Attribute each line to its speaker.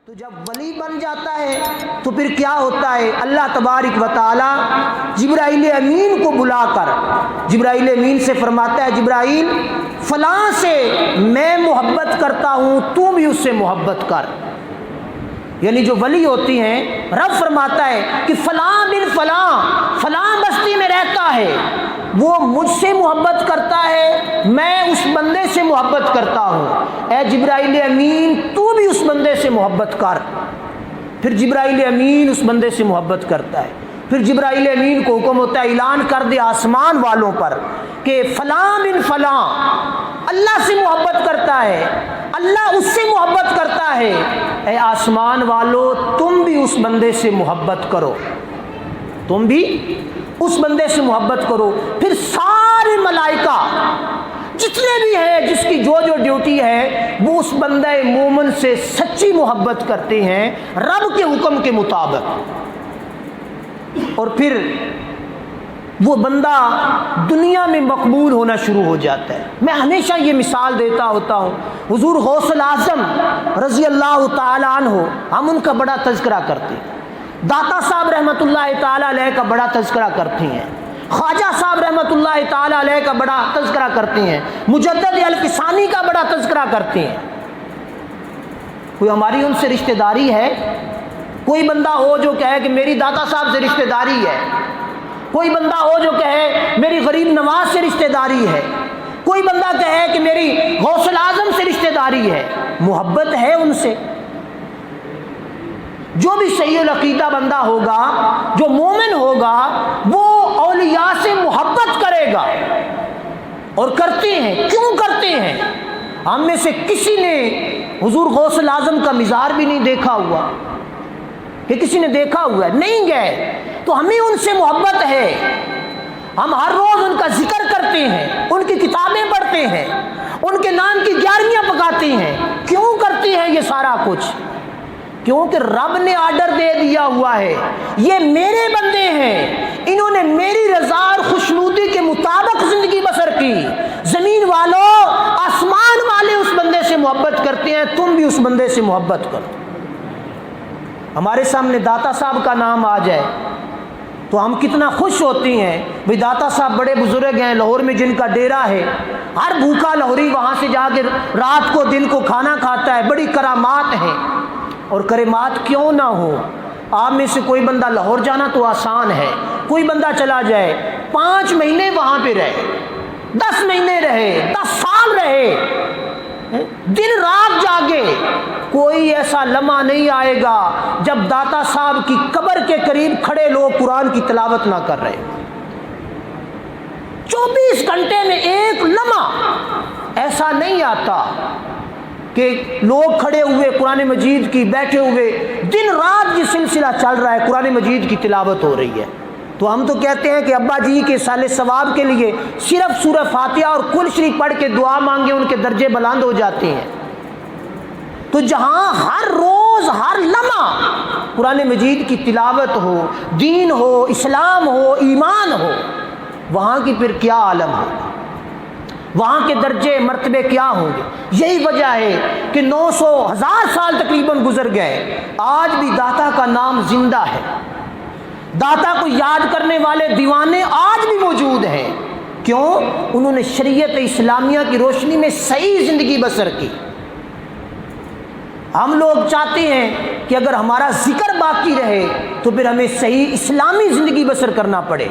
Speaker 1: تو جب ولی بن جاتا ہے تو پھر کیا ہوتا ہے؟ اللہ تبارک و تعالی جبرائیل امین کو بلا کر جبرائیل امین سے فرماتا ہے، جبرائیل فلاں سے میں محبت کرتا ہوں، تو بھی اس سے محبت کر۔ یعنی جو ولی ہوتی ہیں، رب فرماتا ہے کہ فلاں بن فلاں فلاں بستی میں رہتا ہے، وہ مجھ سے محبت کرتا ہے، میں اس بندے سے محبت کرتا ہوں، اے جبرائیل امین تو بھی اس بندے سے محبت کر۔ پھر جبرائیل امین اس بندے سے محبت کرتا ہے، پھر جبرائیل امین کو حکم ہوتا ہے اعلان کر دے آسمان والوں پر کہ فلاں بن فلاں اللہ سے محبت کرتا ہے، اللہ اس سے محبت کرتا ہے، اے آسمان والو تم بھی اس بندے سے محبت کرو، تم بھی اس بندے سے محبت کرو۔ پھر سارے ملائکہ جتنے بھی ہیں، جس کی جو جو ڈیوٹی ہے، وہ اس بندہ مومن سے سچی محبت کرتے ہیں رب کے حکم کے مطابق، اور پھر وہ بندہ دنیا میں مقبول ہونا شروع ہو جاتا ہے۔ میں ہمیشہ یہ مثال دیتا ہوتا ہوں، حضور غوث الاعظم رضی اللہ تعالی عنہ، ہم ان کا بڑا تذکرہ کرتے ہیں، داتا صاحب رحمۃ اللہ تعالی علیہ کا بڑا تذکرہ کرتے ہیں، خواجہ صاحب رحمۃ اللہ تعالی علیہ کا بڑا تذکرہ کرتے ہیں، مجدد الفسانی کا بڑا تذکرہ کرتے ہیں۔ کوئی ہماری ان سے رشتہ داری ہے؟ کوئی بندہ ہو جو کہے کہ میری داتا صاحب سے رشتہ داری ہے، کوئی بندہ ہو جو کہے میری غریب نواز سے رشتہ داری ہے، کوئی بندہ کہے کہ میری غوث الاعظم سے رشتہ داری ہے؟ محبت ہے ان سے؟ جو بھی صحیح العقیدہ بندہ ہوگا، جو مومن ہوگا، وہ اولیاء سے محبت کرے گا، اور کرتے ہیں۔ کیوں کرتے ہیں؟ ہم میں سے کسی نے حضور غوث الاعظم کا مزار بھی نہیں دیکھا ہوا کہ کسی نے دیکھا ہوا ہے، نہیں گئے، تو ہمیں ان سے محبت ہے، ہم ہر روز ان کا ذکر کرتے ہیں، ان کی کتابیں پڑھتے ہیں، ان کے نام کی 11ویاں پکاتے ہیں۔ کیوں کرتے ہیں یہ سارا کچھ؟ کیونکہ رب نے آرڈر دے دیا ہوا ہے، یہ میرے بندے ہیں، انہوں نے میری رضا اور خوشنودی کے مطابق زندگی بسر کی۔ زمین والوں، آسمان والے اس بندے سے محبت کرتے ہیں، تم بھی اس بندے سے محبت کرو۔ ہمارے سامنے داتا صاحب کا نام آ جائے تو ہم کتنا خوش ہوتے ہیں، بھئی داتا صاحب بڑے بزرگ ہیں، لاہور میں جن کا ڈیرا ہے، ہر بھوکا لاہوری وہاں سے جا کے رات کو دن کو کھانا کھاتا ہے، بڑی کرامات ہیں۔ اور کرامات کیوں نہ ہو، آپ میں سے کوئی بندہ لاہور جانا تو آسان ہے، کوئی بندہ چلا جائے 5 مہینے وہاں پہ رہے، 10 مہینے رہے، 10 سال رہے، دن رات جاگے، کوئی ایسا لمحہ نہیں آئے گا جب داتا صاحب کی قبر کے قریب کھڑے لوگ قرآن کی تلاوت نہ کر رہے۔ 24 گھنٹے میں ایک لمحہ ایسا نہیں آتا کہ لوگ کھڑے ہوئے قرآن مجید کی، بیٹھے ہوئے دن رات یہ سلسلہ چل رہا ہے، قرآن مجید کی تلاوت ہو رہی ہے۔ تو ہم تو کہتے ہیں کہ ابا جی کے سال ثواب کے لیے صرف سورہ فاتحہ اور کل شریف پڑھ کے دعا مانگے، ان کے درجے بلند ہو جاتے ہیں۔ تو جہاں ہر روز ہر لمحہ قرآن مجید کی تلاوت ہو، دین ہو، اسلام ہو، ایمان ہو، وہاں کی پھر کیا عالم ہوگا، وہاں کے درجے مرتبے کیا ہوں گے۔ یہی وجہ ہے کہ 900,000 سال تقریباً گزر گئے، آج بھی داتا کا نام زندہ ہے، داتا کو یاد کرنے والے دیوانے آج بھی موجود ہیں۔ کیوں؟ انہوں نے شریعت اسلامیہ کی روشنی میں صحیح زندگی بسر کی۔ ہم لوگ چاہتے ہیں کہ اگر ہمارا ذکر باقی رہے تو پھر ہمیں صحیح اسلامی زندگی بسر کرنا پڑے۔